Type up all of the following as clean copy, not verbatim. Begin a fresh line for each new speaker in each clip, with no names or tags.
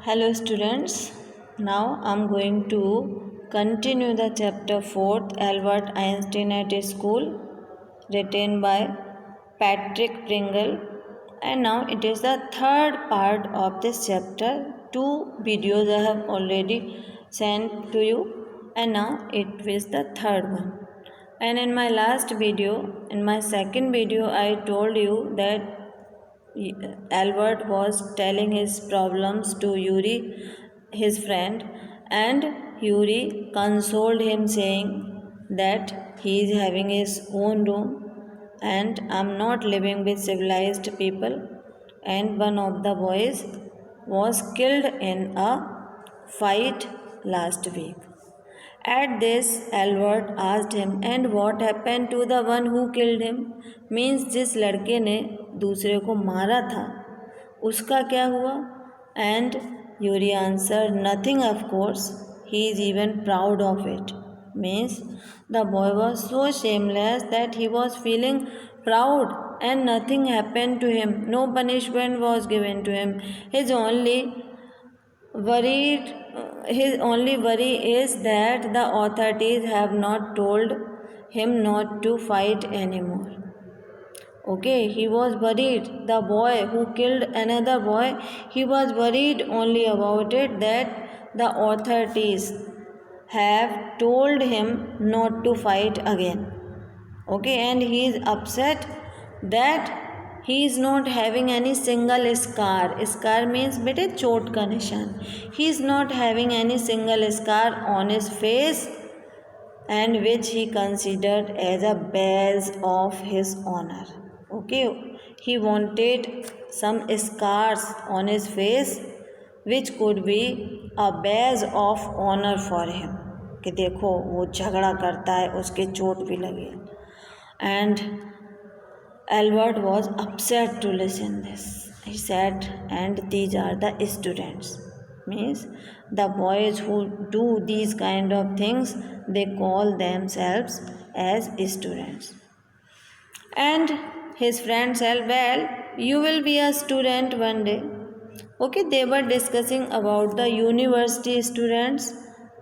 Hello students, now I am going to continue the chapter 4th Albert Einstein at School written by Patrick Pringle, and now it is the third part of this chapter. 2 videos I have already sent to you and now it is the third one. And in my last video, in my second video, I told you that Albert was telling his problems to Yuri, his friend, and Yuri consoled him, saying that he is having his own room and I'm not living with civilized people. And one of the boys was killed in a fight last week. At this, Albert asked him, and what happened to the one who killed him? Means जिस लड़के ने दूसरे को मारा था उसका क्या हुआ? And Yuri answered, nothing of course. He is even proud of it. Means the boy was so shameless that he was feeling proud and nothing happened to him. No punishment was given to him. His only worry is that the authorities have not told him not to fight anymore. Okay, he was worried. The boy who killed another boy, he was worried only about it that the authorities have told him not to fight again. Okay, and he is upset that he is not having any single scar. Scar means bete chot ka nishan. He is not having any single scar on his face, and which he considered as a badge of his honor. Okay, he wanted some scars on his face which could be a badge of honor for him. कि देखो वो झगड़ा करता है उसके चोट भी लगी. And Albert was upset to listen this. He said, and these are the students. Means the boys who do these kind of things, they call themselves as students. And his friend said, well, you will be a student one day. Okay, they were discussing about the university students,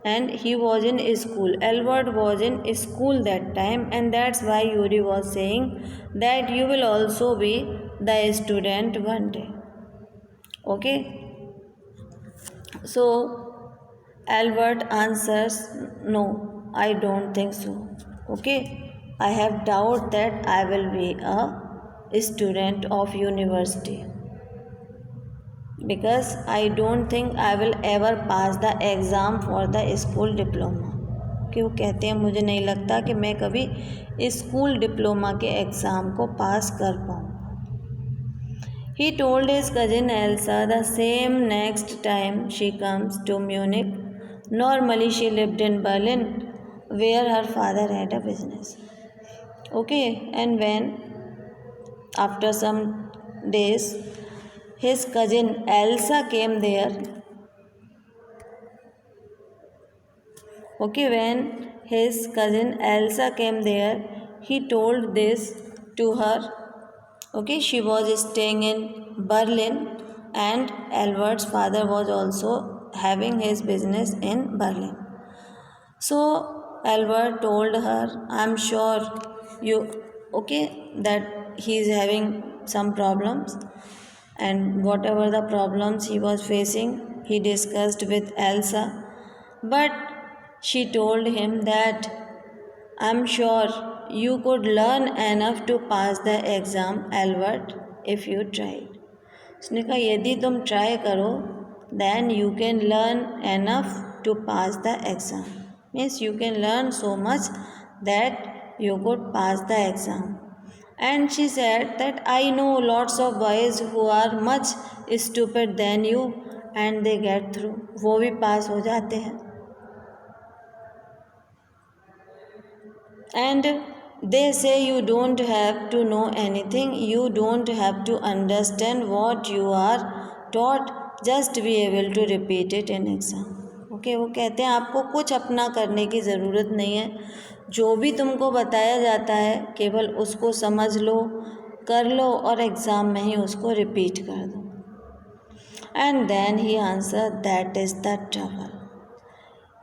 and he was in school. Albert was in school that time, and that's why Yuri was saying that you will also be the student one day. Okay, so Albert answers, no, I don't think so. Okay, I have doubt that I will be a student of university, because I don't think I will ever pass the exam for the school diploma. कि वो कहते हैं मुझे नहीं लगता कि मैं कभी स्कूल डिप्लोमा के एग्ज़ाम को पास कर पाऊँ. He told his cousin Elsa the same next time she comes to Munich. Normally she lived in Berlin, where her father had a business. Okay, and when after some days his cousin Elsa came there. Okay, when his cousin Elsa came there, he told this to her. Okay, she was staying in Berlin, and Albert's father was also having his business in Berlin. So Albert told her, I'm sure that he is having some problems, and whatever the problems he was facing, he discussed with Elsa. But she told him that I'm sure you could learn enough to pass the exam, Albert, if you tried. उसने कहा यदि तुम try करो, then you can learn enough to pass the exam. Means you can learn so much that you could pass the exam. And she said that I know lots of boys who are much stupid than you and they get through. वो भी पास हो जाते हैं. And they say you don't have to know anything, you don't have to understand what you are taught, just be able to repeat it in exam. Okay, वो कहते हैं आपको कुछ अपना करने की ज़रूरत नहीं है, जो भी तुमको बताया जाता है केवल उसको समझ लो, कर लो और एग्ज़ाम में ही उसको रिपीट कर दो. And then he answered, that is the trouble.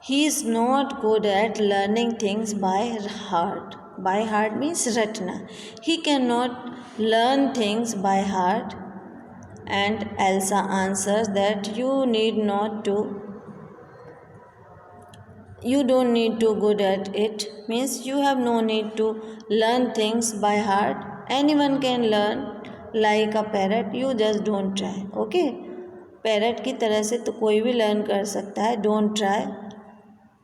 He is not good at learning things by heart. By heart means ratna. He cannot learn things by heart. And Elsa answers that you don't need to good at it, means you have no need to learn things by heart. Anyone can learn like a parrot, you just don't try. Okay, parrot की तरह से तो कोई भी learn कर सकता है, don't try.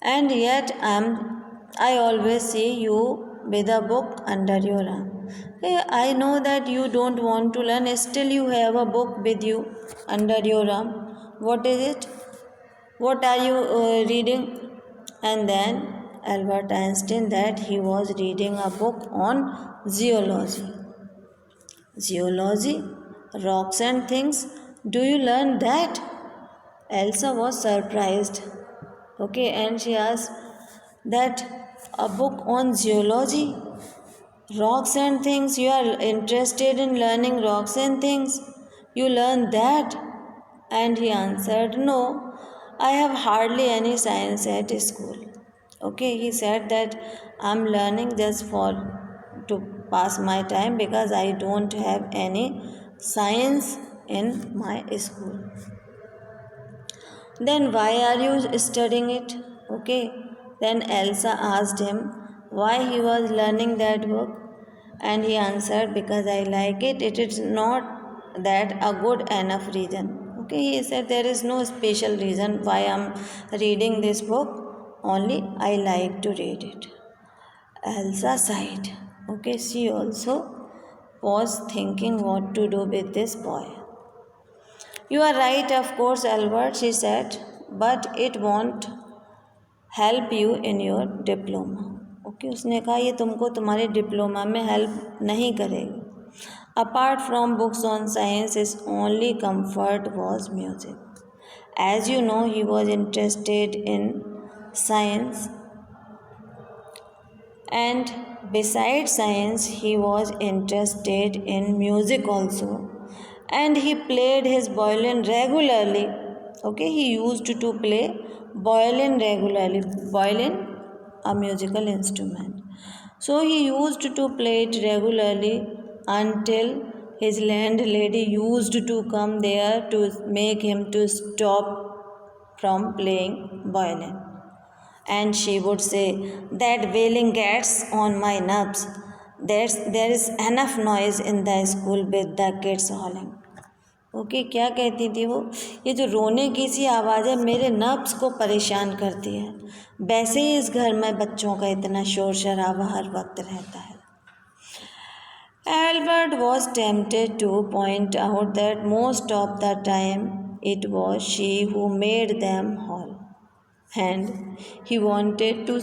And yet I always see you with a book under your arm. I know that you don't want to learn, still you have a book with you under your arm. What is it? What are you reading? And then Albert Einstein that he was reading a book on zoology. Zoology, rocks and things. Do you learn that? Elsa was surprised. Okay, and she asked that a book on zoology, rocks and things. You are interested in learning rocks and things. You learn that? And he answered, no, I have hardly any science at school. Okay, he said that I'm learning just for to pass my time because I don't have any science in my school. Then why are you studying it? Okay, then Elsa asked him why he was learning that book, and he answered, because I like it. It is not that a good enough reason. Okay, he said there is no special reason why I'm reading this book, only I like to read it. Elsa sighed. Okay, she also was thinking what to do with this boy. You are right, of course, Albert, she said, but it won't help you in your diploma. Okay, उसने कहा ये तुमको तुम्हारे diploma में help नहीं करेगी. Apart from books on science, his only comfort was music. As you know, he was interested in science, and besides science, he was interested in music also. And he played his violin regularly. Okay, he used to play violin regularly. Violin, a musical instrument. So he used to play it regularly until his landlady used to come there to make him to stop from playing violin. And she would say, that wailing gets on my nerves. There is enough noise in the school with the kids howling. Okay, क्या कहती थी वो, ये जो रोने की सी आवाज़ है मेरे नर्व्स को परेशान करती है, वैसे ही इस घर में बच्चों का इतना शोर शराबा हर वक्त रहता है. Albert was tempted to point out that most of the time it was she who made them howl, and he wanted to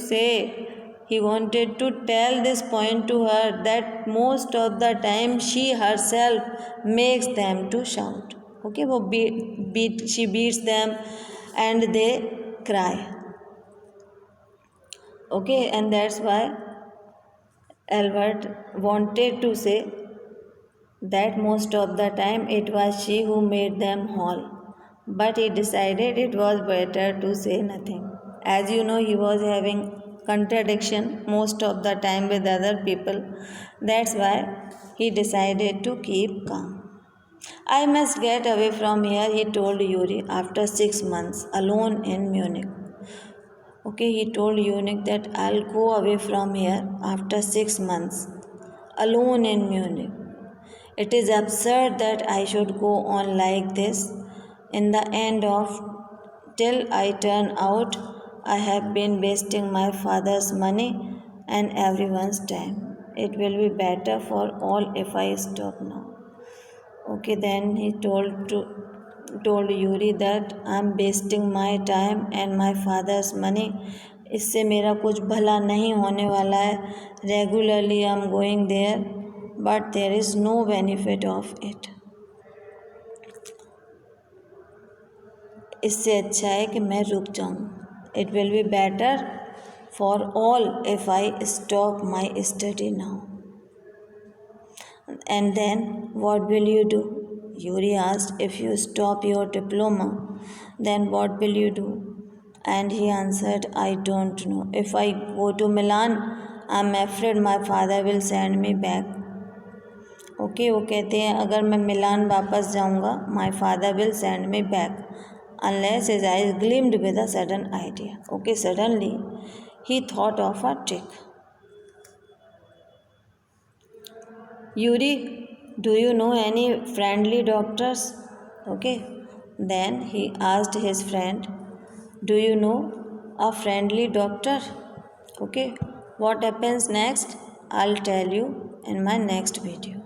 tell this point to her that most of the time she herself makes them to shout. Okay, वो she beats them and they cry. Okay, and that's why Albert wanted to say that most of the time it was she who made them howl, but he decided it was better to say nothing. As you know, he was having contradiction most of the time with other people. That's why he decided to keep calm. I must get away from here, he told Yuri after 6 months alone in Munich. Okay, he told Yuri that I'll go away from here after 6 months alone in Munich. It is absurd that I should go on like this. In the end of till I turn out, I have been wasting my father's money and everyone's time. It will be better for all if I stop now. Okay, then he told Yuri that I'm wasting my time and my father's money. इससे मेरा कुछ भला नहीं होने वाला है. Regularly I'm going there, but there is no benefit of it. इससे अच्छा है कि मैं रुक जाऊँ. It will be better for all if I stop my study now. And then what will you do? Yuri asked, if you stop your diploma, then what will you do? And he answered, I don't know. If I go to Milan, I'm afraid my father will send me back. Okay वो कहते हैं अगर मैं Milan वापस जाऊंगा my father will send me back unless his eyes gleamed with a sudden idea okay suddenly he thought of a trick Yuri do you know any friendly doctors okay then he asked his friend do you know a friendly doctor okay what happens next I'll tell you in my next video.